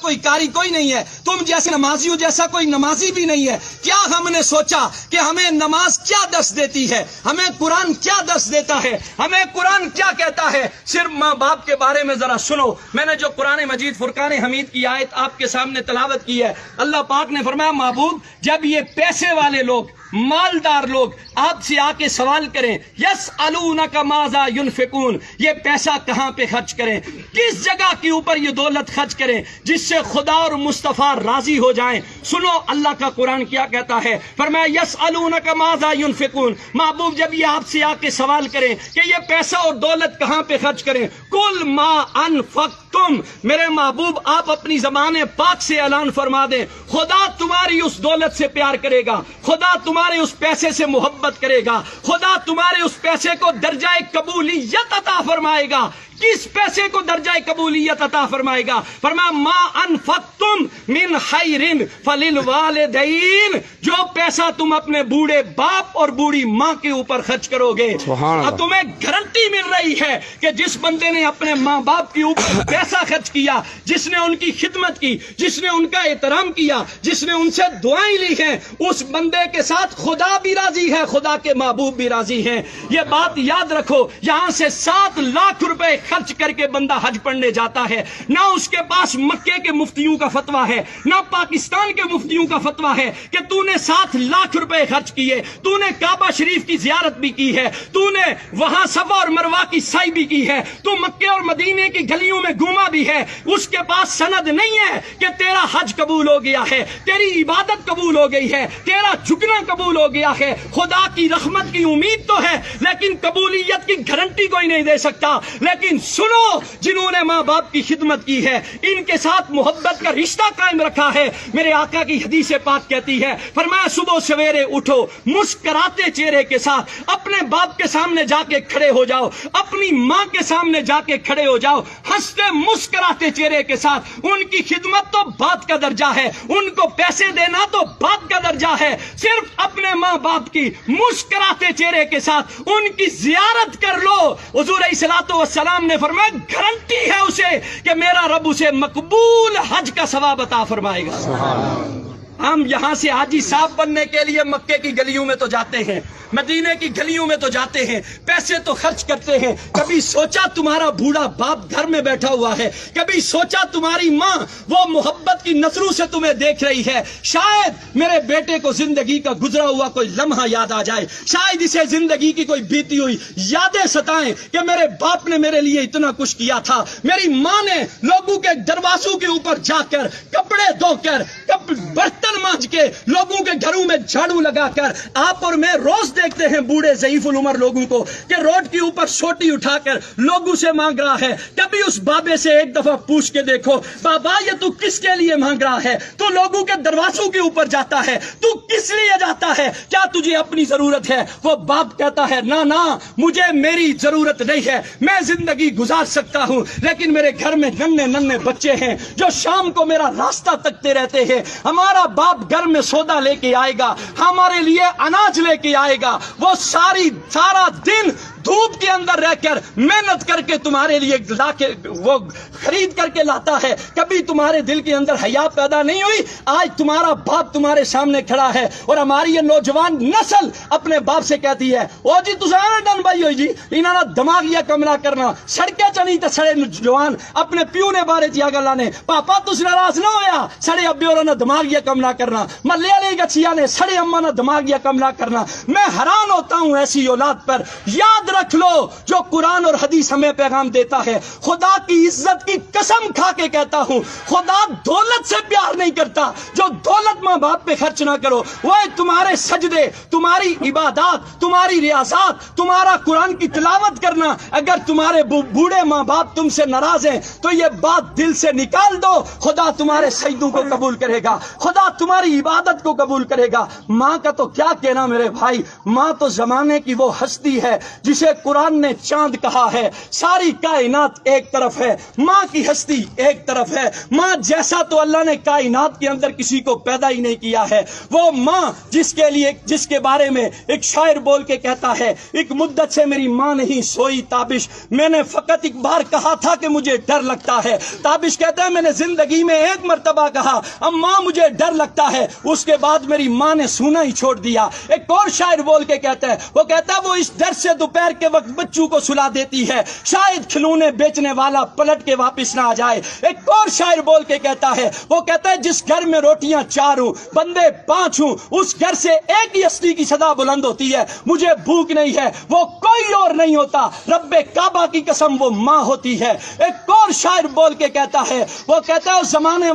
کوئی قاری کوئی نہیں ہے، تم جیسے نمازیوں جیسا کوئی نمازی بھی نہیں ہے۔ کیا ہم نے سوچا کہ ہمیں نماز کیا درس دیتی ہے، ہمیں قرآن کیا درس دیتا ہے، ہمیں قرآن کیا کہتا ہے؟ صرف ماں باپ کے بارے میں ذرا سنو۔ میں نے جو قرآن مجید فرقان حمید کی آیت آپ کے سامنے تلاوت کی ہے، اللہ پاک نے فرمایا محبوب جب یہ پیسے والے لوگ، مالدار لوگ آپ سے آ کے سوال کریں یسألونک ماذا ینفقون، یہ پیسہ کہاں پہ خرچ کریں، کس جگہ کے اوپر یہ دولت خرچ کریں جس سے خدا اور مصطفیٰ راضی ہو جائیں، سنو اللہ کا قرآن کیا کہتا ہے، فرمایا یسألونک ماذا ینفقون، محبوب جب یہ آپ سے آ کے سوال کریں کہ یہ پیسہ اور دولت کہاں پہ خرچ کریں، کل ما انفقتم، میرے محبوب آپ اپنی زبان پاک سے اعلان فرما دیں خدا تمہاری اس دولت سے پیار کرے گا، خدا تمہارے اس پیسے سے محبت کرے گا، خدا تمہارے اس پیسے کو درجہ قبولیت عطا فرمائے گا۔ کس پیسے کو درجہ قبولیت عطا فرمائے گا؟ فرمایا ما انفقتم من خیر فللوالدین، جو پیسہ تم اپنے بوڑھے باپ اور بوڑھی ماں کے اوپر خرچ کرو گے، اور تمہیں گارنٹی مل رہی ہے کہ جس بندے نے اپنے ماں باپ کے اوپر پیسہ خرچ کیا، جس نے ان کی خدمت کی، جس نے ان کا احترام کیا، جس نے ان سے دعائیں لی ہیں، اس بندے کے ساتھ خدا بھی راضی ہے، خدا کے محبوب بھی راضی ہیں۔ یہ بات یاد رکھو، یہاں سے 7 لاکھ روپے خرچ کر کے بندہ حج پڑھنے جاتا ہے، نہ اس کے پاس مکے کے مفتیوں کا فتویٰ ہے، نہ پاکستان کے مفتیوں کا فتویٰ ہے کہ تو نے 7 لاکھ روپے خرچ کیے، تو نے کعبہ شریف کی زیارت بھی کی ہے، تو نے وہاں صفا اور مروہ کی سعی بھی کی ہے، تو مکے اور مدینے کی گلیوں میں گھوما بھی ہے، اس کے پاس سند نہیں ہے کہ تیرا حج قبول ہو گیا ہے، تیری عبادت قبول ہو گئی ہے، تیرا جھکنا قبول ہو گیا ہے۔ خدا کی رحمت کی امید تو ہے لیکن قبولیت کی گارنٹی کوئی نہیں دے سکتا۔ لیکن سنو، جنہوں نے ماں باپ کی خدمت کی ہے، ان کے ساتھ محبت کا رشتہ قائم رکھا ہے، میرے آقا کی حدیث پاک کہتی ہے، فرمایا صبح سویرے اٹھو مسکراتے چہرے کے ساتھ اپنے باپ کے سامنے جا کے کھڑے ہو جاؤ، اپنی ماں کے سامنے جا کے کھڑے ہو جاؤ، ہنستے مسکراتے چہرے کے ساتھ۔ ان کی خدمت تو بات کا درجہ ہے، ان کو پیسے دینا تو بات کا درجہ ہے، صرف اپنے ماں باپ کی مسکراتے چہرے کے ساتھ ان کی زیارت کر لو۔ حضور علیہ الصلوۃ والسلام نے فرمایا گارنٹی ہے اسے کہ میرا رب اسے مقبول حج کا ثواب عطا فرمائے گا۔ ہم یہاں سے حاجی صاحب بننے کے لیے مکے کی گلیوں میں تو جاتے ہیں، مدینے کی گلیوں میں تو جاتے ہیں، پیسے تو خرچ کرتے ہیں۔ کبھی سوچا تمہارا بوڑھا باپ گھر میں بیٹھا ہوا ہے، کبھی سوچا تمہاری ماں وہ محبت کی نظروں سے تمہیں دیکھ رہی ہے، شاید میرے بیٹے کو زندگی کا گزرا ہوا کوئی لمحہ یاد آ جائے، شاید اسے زندگی کی کوئی بیتی ہوئی یادیں ستائیں کہ میرے باپ نے میرے لیے اتنا کچھ کیا تھا، میری ماں نے لوگوں کے دروازوں کے اوپر جا کر کپڑے دھو کر برتن مانج کے لوگوں کے گھروں میں جھاڑو لگا کر، آپ اور میں روز دیکھتے ہیں بوڑھے ضعیف العمر لوگوں کو کہ روڈ کے اوپر سوٹی اٹھا کر لوگوں سے مانگ رہا ہے۔ کبھی اس بابے سے ایک دفعہ پوچھ کے دیکھو، بابا یہ تو کس کے لیے مانگ رہا ہے؟ تو لوگوں کے دروازوں کے اوپر جاتا ہے، تو کس لیے جاتا ہے؟ کیا تجھے اپنی ضرورت ہے؟ وہ باپ کہتا ہے نہ مجھے میری ضرورت نہیں ہے، میں زندگی گزار سکتا ہوں، لیکن میرے گھر میں ننھے بچے ہیں جو شام کو میرا راستہ تکتے رہتے ہیں۔ ہمارا باپ گھر میں سودا لے کے آئے گا، ہمارے لیے اناج لے کے آئے گا، وہ سارا دن دھوپ کے اندر رہ کر محنت کر کے تمہارے لیے لا کے وہ خرید کر کے لاتا ہے۔ کبھی تمہارے دل کے اندر حیا پیدا نہیں ہوئی؟ آج تمہارا باپ تمہارے سامنے کھڑا ہے اور ہماری یہ نوجوان نسل اپنے باپ سے کہتی ہے او جی تساں ڈن بھائی ہوئی جی انہاں دا دماغ یا کملا کرنا سڑکیں چنی تے سڑے جوان اپنے پیو نے بارے چیا گلاں نے پاپا تس ناراض نہ ہویا سڑے ابے اور نہ دماغ یا کملا کرنا محلے والے گچھیا نے سڑے اما نہ دماغ یا کملا کرنا۔ میں حیران ہوتا ہوں ایسی اولاد پر۔ یاد رکھ لو جو قرآن اور حدیث ہمیں پیغام دیتا ہے، خدا کی عزت کی قسم کھا کے کہتا ہوں خدا دولت سے پیار نہیں کرتا۔ جو دولت ماں باپ پہ خرچ نہ کرو، وہ تمہارے سجدے، تمہاری عبادات، تمہاری ریاضات، تمہارا قرآن کی تلاوت کرنا، اگر تمہارے بوڑھے ماں باپ تم سے ناراض ہیں تو یہ بات دل سے نکال دو، خدا تمہارے سجدوں کو قبول کرے گا، خدا تمہاری عبادت کو قبول کرے گا۔ ماں کا تو کیا کہنا میرے بھائی، ماں تو زمانے کی وہ ہستی ہے جسے جسے قرآن نے چاند کہا ہے. ساری کائنات ایک طرف ہے, ماں کی ہستی ایک طرف ہے. ماں جیسا تو اللہ نے کائنات کے اندر کسی کو پیدا ہی نہیں کیا ہے. وہ ماں جس کے بارے میں ایک شاعر بول کے کہتا ہے, ایک مدت سے میری ماں نہیں سوئی تابش, میں نے فقط ایک بار کہا تھا کہ مجھے ڈر لگتا ہے. تابش کہتا ہے میں نے زندگی میں ایک مرتبہ کہا اماں مجھے ڈر لگتا ہے, اس کے بعد میری ماں نے سونا ہی چھوڑ دیا. ایک اور شاعر بول کے کہتا ہے, وہ کہتا ہے وہ اس ڈر سے دوپہر کے وقت بچوں کو سلا دیتی ہے, شاید کھلونے بیچنے والا پلٹ کے واپس نہ آ جائے. ایک اور شاعر بول کے کہتا ہے, وہ کہتا ہے جس گھر میں روٹیاں 4 ہوں بندے 5 ہوں, اس گھر سے ایک ہی ہستی کی صدا بلند ہوتی ہے, مجھے بھوک نہیں ہے, وہ کوئی اور نہیں ہوتا, رب کعبہ کی قسم وہ ماں ہوتی ہے. ایک اور شاعر بول کے کہتا ہے, وہ کہتا ہے اس زمانے